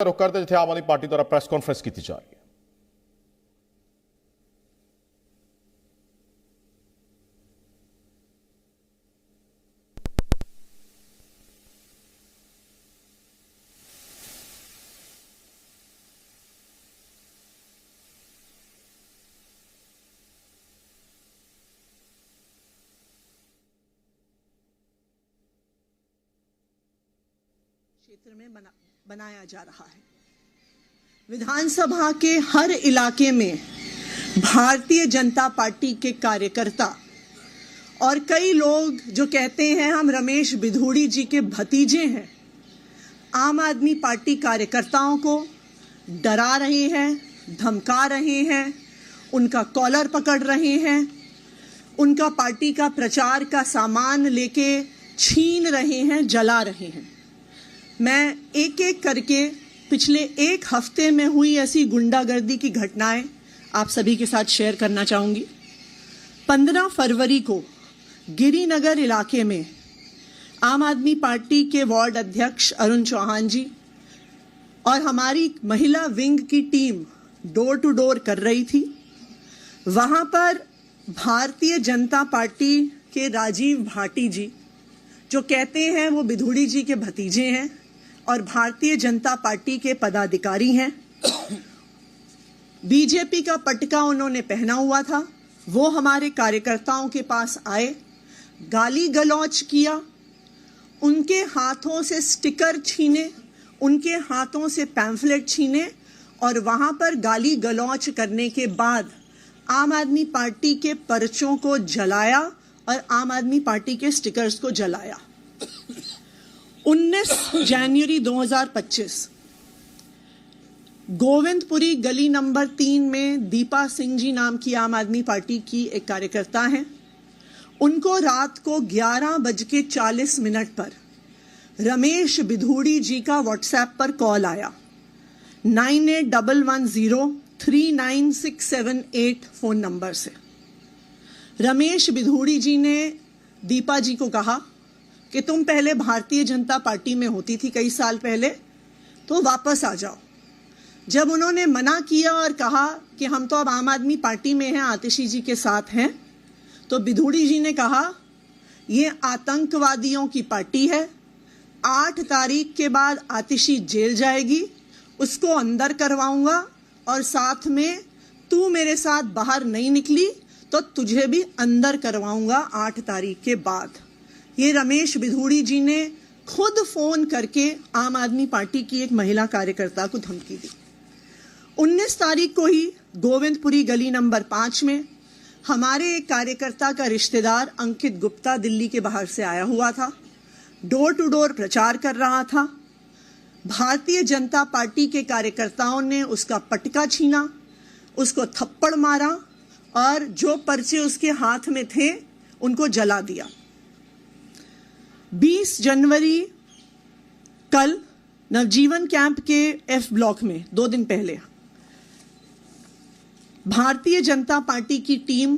रुख करते जिथे आम आदमी पार्टी द्वारा प्रेस कॉन्फ्रेंस की जा रही है। क्षेत्र में बनाया जा रहा है। विधानसभा के हर इलाके में भारतीय जनता पार्टी के कार्यकर्ता और कई लोग जो कहते हैं हम रमेश बिधूड़ी जी के भतीजे हैं, आम आदमी पार्टी कार्यकर्ताओं को डरा रहे हैं, धमका रहे हैं, उनका कॉलर पकड़ रहे हैं, उनका पार्टी का प्रचार का सामान लेके छीन रहे हैं, जला रहे हैं। मैं एक एक करके पिछले एक हफ्ते में हुई ऐसी गुंडागर्दी की घटनाएं आप सभी के साथ शेयर करना चाहूंगी। 15 फरवरी को गिरिनगर इलाके में आम आदमी पार्टी के वार्ड अध्यक्ष अरुण चौहान जी और हमारी महिला विंग की टीम डोर टू डोर कर रही थी। वहां पर भारतीय जनता पार्टी के राजीव भाटी जी, जो कहते हैं वो बिधूड़ी जी के भतीजे हैं और भारतीय जनता पार्टी के पदाधिकारी हैं, बीजेपी का पटका उन्होंने पहना हुआ था। वो हमारे कार्यकर्ताओं के पास आए, गाली गलौज किया, उनके हाथों से स्टिकर छीने, उनके हाथों से पैम्फलेट छीने और वहां पर गाली गलौज करने के बाद आम आदमी पार्टी के पर्चों को जलाया और आम आदमी पार्टी के स्टिकर्स को जलाया। 19 जनवरी 2025 गोविंदपुरी गली नंबर 3 में दीपा सिंह जी नाम की आम आदमी पार्टी की एक कार्यकर्ता हैं। उनको रात को 11:40 पर रमेश बिधूड़ी जी का व्हाट्सएप पर कॉल आया। 9811039678 फोन नंबर से रमेश बिधूड़ी जी ने दीपा जी को कहा कि तुम पहले भारतीय जनता पार्टी में होती थी कई साल पहले, तो वापस आ जाओ। जब उन्होंने मना किया और कहा कि हम तो अब आम आदमी पार्टी में हैं, आतिशी जी के साथ हैं, तो बिधूड़ी जी ने कहा ये आतंकवादियों की पार्टी है, 8 तारीख के बाद आतिशी जेल जाएगी, उसको अंदर करवाऊंगा और साथ में तू मेरे साथ बाहर नहीं निकली तो तुझे भी अंदर करवाऊंगा 8 तारीख के बाद। ये रमेश बिधूड़ी जी ने खुद फोन करके आम आदमी पार्टी की एक महिला कार्यकर्ता को धमकी दी। 19 तारीख को ही गोविंदपुरी गली नंबर 5 में हमारे एक कार्यकर्ता का रिश्तेदार अंकित गुप्ता दिल्ली के बाहर से आया हुआ था, डोर टू डोर प्रचार कर रहा था। भारतीय जनता पार्टी के कार्यकर्ताओं ने उसका पटका छीना, उसको थप्पड़ मारा और जो पर्चे उसके हाथ में थे उनको जला दिया। 20 जनवरी कल नवजीवन कैंप के एफ ब्लॉक में 2 दिन पहले भारतीय जनता पार्टी की टीम,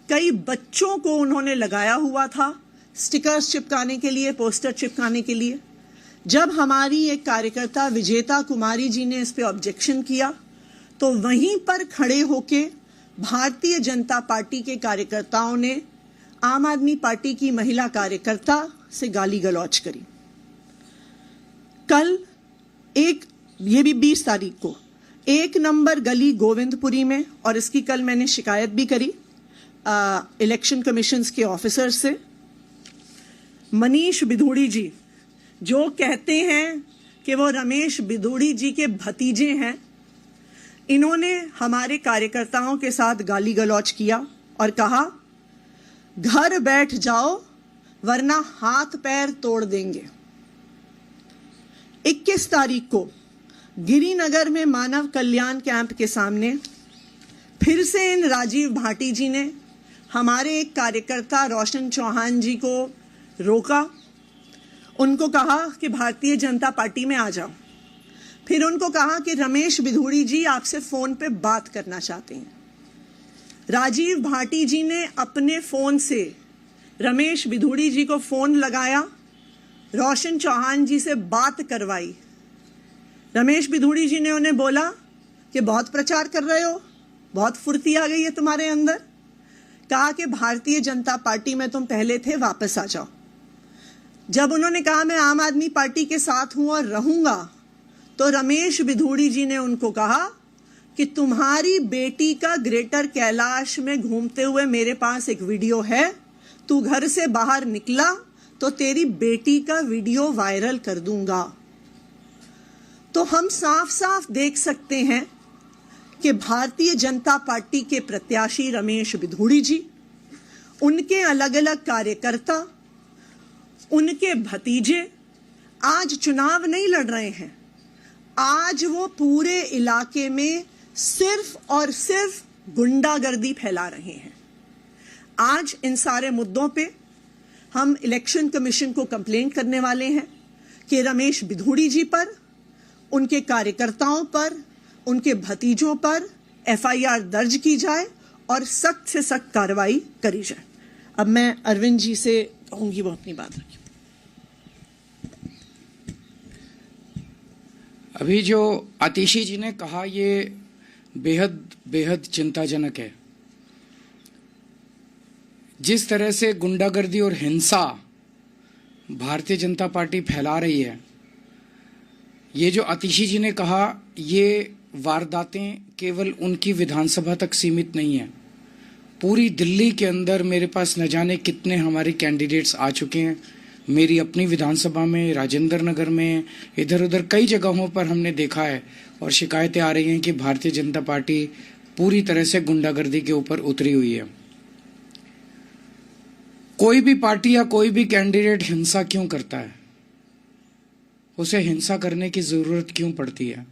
कई बच्चों को उन्होंने लगाया हुआ था स्टिकर्स चिपकाने के लिए, पोस्टर चिपकाने के लिए। जब हमारी एक कार्यकर्ता विजेता कुमारी जी ने इस पे ऑब्जेक्शन किया तो वहीं पर खड़े होके भारतीय जनता पार्टी के कार्यकर्ताओं ने आम आदमी पार्टी की महिला कार्यकर्ता से गाली गलौज करी। कल ये भी 20 तारीख को 1 नंबर गली गोविंदपुरी में, और इसकी कल मैंने शिकायत भी करी इलेक्शन कमीशंस के ऑफिसर से, मनीष बिधूड़ी जी जो कहते हैं कि वो रमेश बिधूड़ी जी के भतीजे हैं, इन्होंने हमारे कार्यकर्ताओं के साथ गाली गलौज किया और कहा घर बैठ जाओ वरना हाथ पैर तोड़ देंगे। 21 तारीख को गिरिनगर में मानव कल्याण कैंप के सामने फिर से इन राजीव भाटी जी ने हमारे एक कार्यकर्ता रोशन चौहान जी को रोका, उनको कहा कि भारतीय जनता पार्टी में आ जाओ। फिर उनको कहा कि रमेश बिधूड़ी जी आपसे फोन पे बात करना चाहते हैं। राजीव भाटी जी ने अपने फोन से रमेश बिधूड़ी जी को फोन लगाया, रोशन चौहान जी से बात करवाई। रमेश बिधूड़ी जी ने उन्हें बोला कि बहुत प्रचार कर रहे हो, बहुत फुर्ती आ गई है तुम्हारे अंदर। कहा कि भारतीय जनता पार्टी में तुम पहले थे, वापस आ जाओ। जब उन्होंने कहा मैं आम आदमी पार्टी के साथ हूं और रहूंगा, तो रमेश बिधूड़ी जी ने उनको कहा कि तुम्हारी बेटी का ग्रेटर कैलाश में घूमते हुए मेरे पास एक वीडियो है, तू घर से बाहर निकला तो तेरी बेटी का वीडियो वायरल कर दूंगा। तो हम साफ साफ देख सकते हैं कि भारतीय जनता पार्टी के प्रत्याशी रमेश बिधूड़ी जी, उनके अलग अलग कार्यकर्ता, उनके भतीजे आज चुनाव नहीं लड़ रहे हैं। आज वो पूरे इलाके में सिर्फ और सिर्फ गुंडागर्दी फैला रहे हैं। आज इन सारे मुद्दों पे हम इलेक्शन कमीशन को कंप्लेंट करने वाले हैं कि रमेश बिधूड़ी जी पर, उनके कार्यकर्ताओं पर, उनके भतीजों पर एफआईआर दर्ज की जाए और सख्त से सख्त कार्रवाई करी जाए। अब मैं अरविंद जी से कहूंगी वो अपनी बात रखें। अभी जो आतिशी जी ने कहा ये बेहद बेहद चिंताजनक है। जिस तरह से गुंडागर्दी और हिंसा भारतीय जनता पार्टी फैला रही है, ये जो आतिशी जी ने कहा ये वारदातें केवल उनकी विधानसभा तक सीमित नहीं है। पूरी दिल्ली के अंदर मेरे पास न जाने कितने हमारे कैंडिडेट्स आ चुके हैं। मेरी अपनी विधानसभा में, राजेंद्र नगर में, इधर उधर कई जगहों पर हमने देखा है और शिकायतें आ रही हैं कि भारतीय जनता पार्टी पूरी तरह से गुंडागर्दी के ऊपर उतरी हुई है। कोई भी पार्टी या कोई भी कैंडिडेट हिंसा क्यों करता है? उसे हिंसा करने की जरूरत क्यों पड़ती है?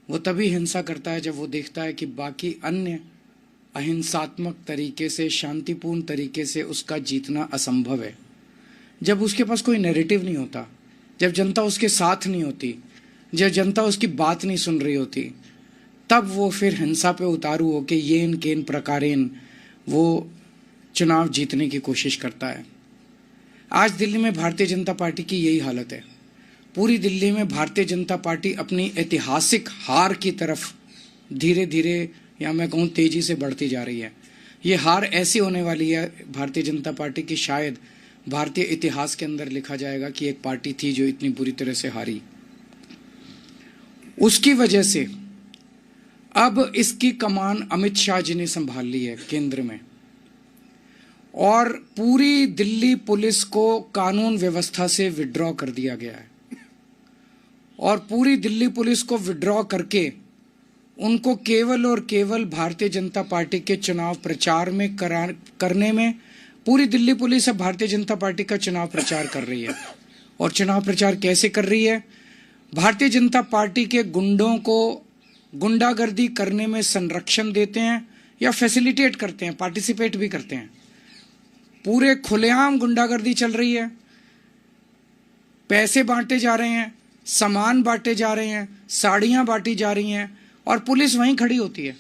वो तभी हिंसा करता है जब वो देखता है कि बाकी अन्य अहिंसात्मक तरीके से, शांतिपूर्ण तरीके से उसका जीतना असंभव है। जब उसके पास कोई नैरेटिव नहीं होता, जब जनता उसके साथ नहीं होती, जब जनता उसकी बात नहीं सुन रही होती, तब वो फिर हिंसा पे उतारू होके येन केन प्रकारेन वो चुनाव जीतने की कोशिश करता है। आज दिल्ली में भारतीय जनता पार्टी की यही हालत है। पूरी दिल्ली में भारतीय जनता पार्टी अपनी ऐतिहासिक हार की तरफ धीरे धीरे, या मैं कहूँ तेजी से बढ़ती जा रही है। ये हार ऐसी होने वाली है भारतीय जनता पार्टी की, शायद भारतीय इतिहास के अंदर लिखा जाएगा कि एक पार्टी थी जो इतनी बुरी तरह से हारी। उसकी वजह से अब इसकी कमान अमित शाह जी ने संभाल ली है केंद्र में, और पूरी दिल्ली पुलिस को कानून व्यवस्था से विड्रॉ कर दिया गया है। और पूरी दिल्ली पुलिस को विड्रॉ करके उनको केवल और केवल भारतीय जनता पार्टी के चुनाव प्रचार में करने में, पूरी दिल्ली पुलिस अब भारतीय जनता पार्टी का चुनाव प्रचार कर रही है। और चुनाव प्रचार कैसे कर रही है? भारतीय जनता पार्टी के गुंडों को गुंडागर्दी करने में संरक्षण देते हैं या फैसिलिटेट करते हैं, पार्टिसिपेट भी करते हैं। पूरे खुलेआम गुंडागर्दी चल रही है, पैसे बांटे जा रहे हैं, सामान बांटे जा रहे हैं, साड़ियां बांटी जा रही हैं, और पुलिस वहीं खड़ी होती है।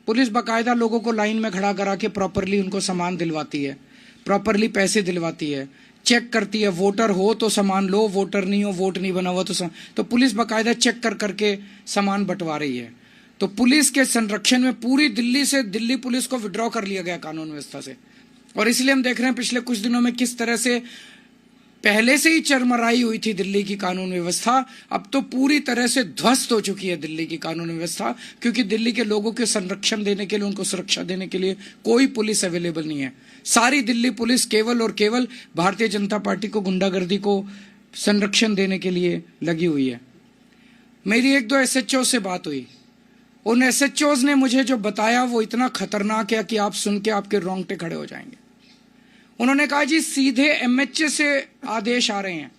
पुलिस बाकायदा लोगों को लाइन में खड़ा करा के प्रॉपरली उनको सामान दिलवाती है, प्रॉपरली पैसे दिलवाती है, चेक करती है। वोटर हो तो सामान लो, वोटर नहीं हो, वोट नहीं बना हुआ तो पुलिस बाकायदा चेक कर करके सामान बंटवा रही है। तो पुलिस के संरक्षण में पूरी दिल्ली से दिल्ली पुलिस को विड्रॉ कर लिया गया कानून व्यवस्था से। और इसलिए हम देख रहे हैं पिछले कुछ दिनों में किस तरह से पहले से ही चरमराई हुई थी दिल्ली की कानून व्यवस्था, अब तो पूरी तरह से ध्वस्त हो चुकी है दिल्ली की कानून व्यवस्था, क्योंकि दिल्ली के लोगों के संरक्षण देने के लिए, उनको सुरक्षा देने के लिए कोई पुलिस अवेलेबल नहीं है। सारी दिल्ली पुलिस केवल और केवल भारतीय जनता पार्टी को गुंडागर्दी को संरक्षण देने के लिए लगी हुई है। मेरी एक दो एसएचओ से बात हुई, उन एसएचओज ने मुझे जो बताया वो इतना खतरनाक है कि आप सुन के आपके रोंगटे खड़े हो जाएंगे। उन्होंने कहा जी सीधे एमएचए से आदेश आ रहे हैं,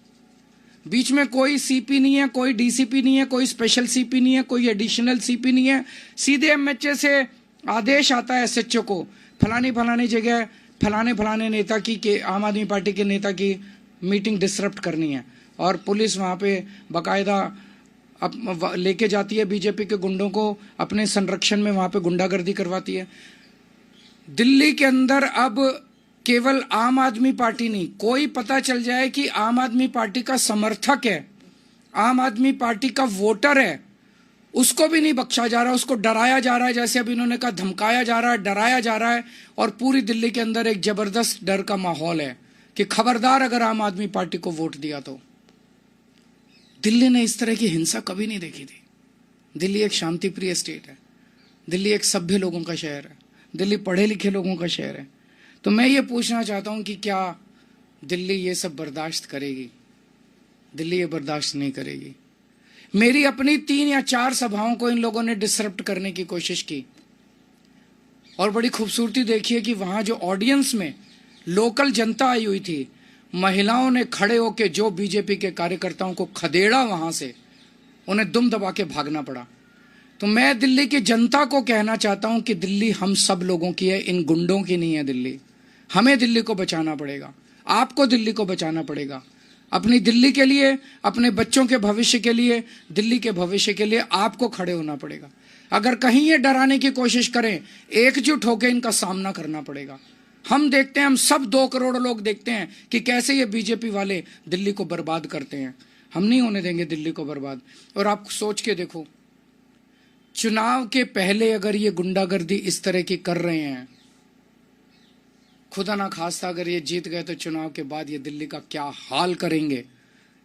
बीच में कोई सीपी नहीं है, कोई डीसीपी नहीं है, कोई स्पेशल सीपी नहीं है, कोई एडिशनल सीपी नहीं है, सीधे एमएचए से आदेश आता है एसएचओ को, फलानी फलानी जगह फलाने फलाने नेता की के आम आदमी पार्टी के नेता की मीटिंग डिसरप्ट करनी है। और पुलिस वहां पे बाकायदा अब लेके जाती है बीजेपी के गुंडों को, अपने संरक्षण में वहां पे गुंडागर्दी करवाती है। दिल्ली के अंदर अब केवल आम आदमी पार्टी नहीं, कोई पता चल जाए कि आम आदमी पार्टी का समर्थक है आम आदमी पार्टी का वोटर है उसको भी नहीं बख्शा जा रहा, उसको डराया जा रहा है, जैसे अभी इन्होंने कहा धमकाया जा रहा है, डराया जा रहा है। और पूरी दिल्ली के अंदर एक जबरदस्त डर का माहौल है कि खबरदार अगर आम आदमी पार्टी को वोट दिया तो। दिल्ली ने इस तरह की हिंसा कभी नहीं देखी थी। दिल्ली एक शांतिप्रिय स्टेट है, दिल्ली एक सभ्य लोगों का शहर है, दिल्ली पढ़े लिखे लोगों का शहर है। तो मैं ये पूछना चाहता हूं कि क्या दिल्ली ये सब बर्दाश्त करेगी? दिल्ली ये बर्दाश्त नहीं करेगी। मेरी अपनी 3 या 4 सभाओं को इन लोगों ने डिसरप्ट करने की कोशिश की और बड़ी खूबसूरती देखिए कि वहां जो ऑडियंस में लोकल जनता आई हुई थी, महिलाओं ने खड़े होकर जो बीजेपी के कार्यकर्ताओं को खदेड़ा, वहां से उन्हें दुम दबा के भागना पड़ा। तो मैं दिल्ली की जनता को कहना चाहता हूं कि दिल्ली हम सब लोगों की है, इन गुंडों की नहीं है दिल्ली। हमें दिल्ली को बचाना पड़ेगा, आपको दिल्ली को बचाना पड़ेगा। अपनी दिल्ली के लिए, अपने बच्चों के भविष्य के लिए, दिल्ली के भविष्य के लिए आपको खड़े होना पड़ेगा। अगर कहीं ये डराने की कोशिश करें, एकजुट होकर इनका सामना करना पड़ेगा। हम देखते हैं, हम सब 2 करोड़ लोग देखते हैं कि कैसे ये बीजेपी वाले दिल्ली को बर्बाद करते हैं। हम नहीं होने देंगे दिल्ली को बर्बाद। और आप सोच के देखो, चुनाव के पहले अगर ये गुंडागर्दी इस तरह की कर रहे हैं, खुदा ना खास्ता अगर ये जीत गए तो चुनाव के बाद ये दिल्ली का क्या हाल करेंगे,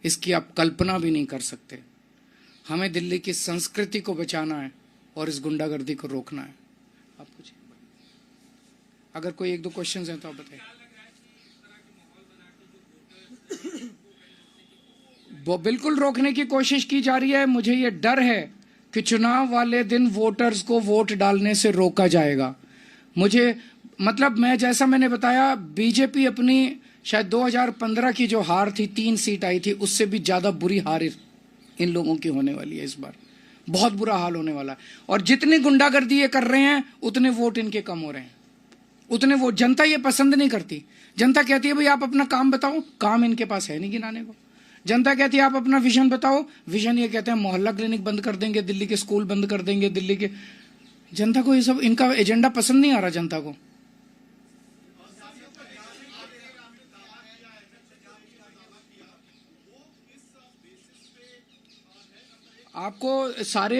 इसकी आप कल्पना भी नहीं कर सकते। हमें दिल्ली की संस्कृति को बचाना है और इस गुंडागर्दी को रोकना है। आप कुछ अगर कोई 1-2 क्वेश्चंस हैं तो आप बताइए। वो बिल्कुल रोकने की कोशिश की जा रही है। मुझे ये डर है कि चुनाव वाले दिन वोटर्स को वोट डालने से रोका जाएगा। मुझे मतलब जैसा मैंने बताया, बीजेपी अपनी शायद 2015 की जो हार थी, 3 सीट आई थी, उससे भी ज्यादा बुरी हार इन लोगों की होने वाली है इस बार। बहुत बुरा हाल होने वाला है। और जितनी गुंडागर्दी ये कर रहे हैं उतने वोट इनके कम हो रहे हैं, उतने वोट। जनता ये पसंद नहीं करती। जनता कहती है भाई आप अपना काम बताओ, काम इनके पास है नहीं गिनाने को। जनता कहती है आप अपना विजन बताओ, विजन ये कहते हैं मोहल्ला क्लिनिक बंद कर देंगे, दिल्ली के स्कूल बंद कर देंगे, दिल्ली के। जनता को ये सब, इनका एजेंडा पसंद नहीं आ रहा जनता को। आपको सारे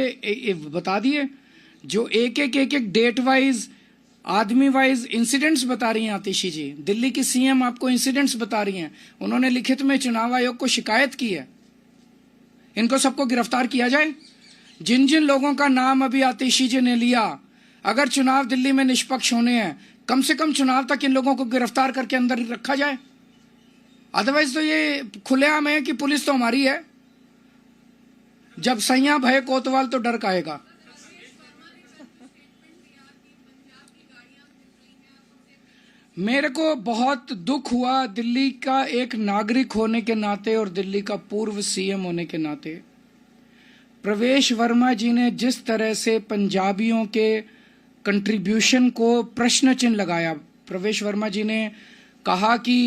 बता दिए, जो एक डेट वाइज, आदमी वाइज इंसिडेंट्स बता रही हैं आतिशी जी। दिल्ली की सीएम आपको इंसिडेंट्स बता रही हैं। उन्होंने लिखित में चुनाव आयोग को शिकायत की है। इनको सबको गिरफ्तार किया जाए। जिन जिन लोगों का नाम अभी आतिशी जी ने लिया, अगर चुनाव दिल्ली में निष्पक्ष होने हैं, कम से कम चुनाव तक इन लोगों को गिरफ्तार करके अंदर रखा जाए। अदरवाइज तो ये खुलेआम है कि पुलिस तो हमारी है। जब सैया भय कोतवाल तो डर काहेगा। मेरे को बहुत दुख हुआ दिल्ली का एक नागरिक होने के नाते और दिल्ली का पूर्व सीएम होने के नाते। प्रवेश वर्मा जी ने जिस तरह से पंजाबियों के कंट्रीब्यूशन को प्रश्न चिन्ह लगाया। प्रवेश वर्मा जी ने कहा कि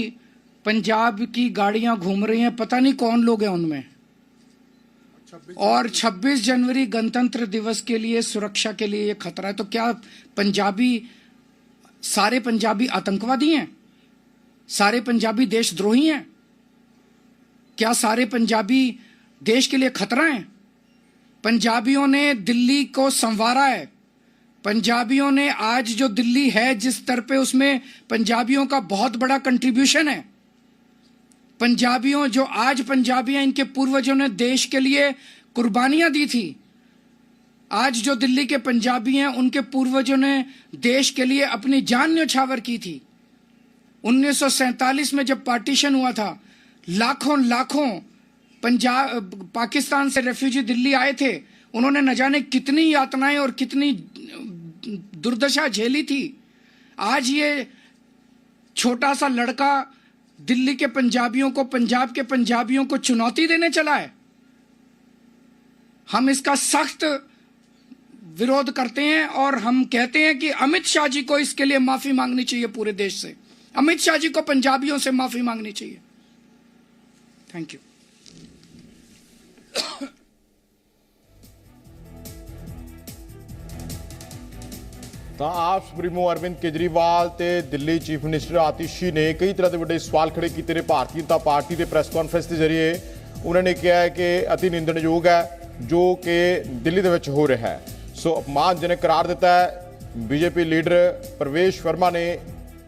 पंजाब की गाड़ियां घूम रही हैं, पता नहीं कौन लोग हैं उनमें, और 26 जनवरी गणतंत्र दिवस के लिए सुरक्षा के लिए ये खतरा है। तो क्या पंजाबी, सारे पंजाबी आतंकवादी हैं? सारे पंजाबी देशद्रोही हैं? क्या सारे पंजाबी देश के लिए खतरा हैं? पंजाबियों ने दिल्ली को संवारा है। पंजाबियों ने आज जो दिल्ली है जिस स्तर पे, उसमें पंजाबियों का बहुत बड़ा कंट्रीब्यूशन है। पंजाबियों, जो आज पंजाबी हैं, इनके पूर्वजों ने देश के लिए कुर्बानियां दी थी। आज जो दिल्ली के पंजाबी हैं, उनके पूर्वजों ने देश के लिए अपनी जान न्यौछावर की थी। 1947 में जब पार्टीशन हुआ था, लाखों पाकिस्तान से रेफ्यूजी दिल्ली आए थे। उन्होंने न जाने कितनी यातनाएं और कितनी दुर्दशा झेली थी। आज ये छोटा सा लड़का दिल्ली के पंजाबियों को, पंजाब के पंजाबियों को चुनौती देने चला है। हम इसका सख्त विरोध करते हैं और हम कहते हैं कि अमित शाह जी को इसके लिए माफी मांगनी चाहिए पूरे देश से। अमित शाह जी को पंजाबियों से माफी मांगनी चाहिए। Thank you. ਤਾਂ ਆਪ ਸੁਪਰੀਮੋ ਅਰਵਿੰਦ ਕੇਜਰੀਵਾਲ ਤੇ ਦਿੱਲੀ ਚੀਫ ਮਿਨਿਸਟਰ ਆਤਿਸ਼ੀ ਨੇ ਕਈ ਤਰ੍ਹਾਂ ਦੇ ਵੱਡੇ ਸਵਾਲ ਖੜੇ ਕੀਤੇ ਨੇ ਭਾਰਤੀ ਜਨਤਾ ਪਾਰਟੀ ਦੇ ਪ੍ਰੈਸ ਕਾਨਫਰੰਸ ਦੇ ਜ਼ਰੀਏ। उन्होंने कहा है कि अति निंदनयोग है जो कि दिल्ली दे विच हो रहा है। सो अपमानजनक करार दिता है। बीजेपी लीडर प्रवेश वर्मा ने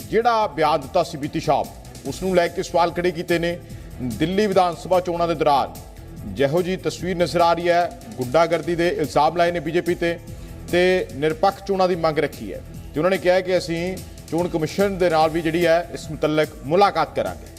जिहड़ा बयान दिता सी बीती शाम उसनूं लैके सवाल खड़े कीते ने। दिल्ली विधान सभा चोणां दे दौरान जिहो जी तस्वीर नज़र आ रही है, गुंडागर्दी के इल्जाम लाए ने बीजेपी ते निरपक्ष चोणां की मंग रखी है। तो उन्होंने कहा कि असीं चोण कमिशन दे नाल भी जिहड़ी है इस मुतलक मुलाकात करांगे।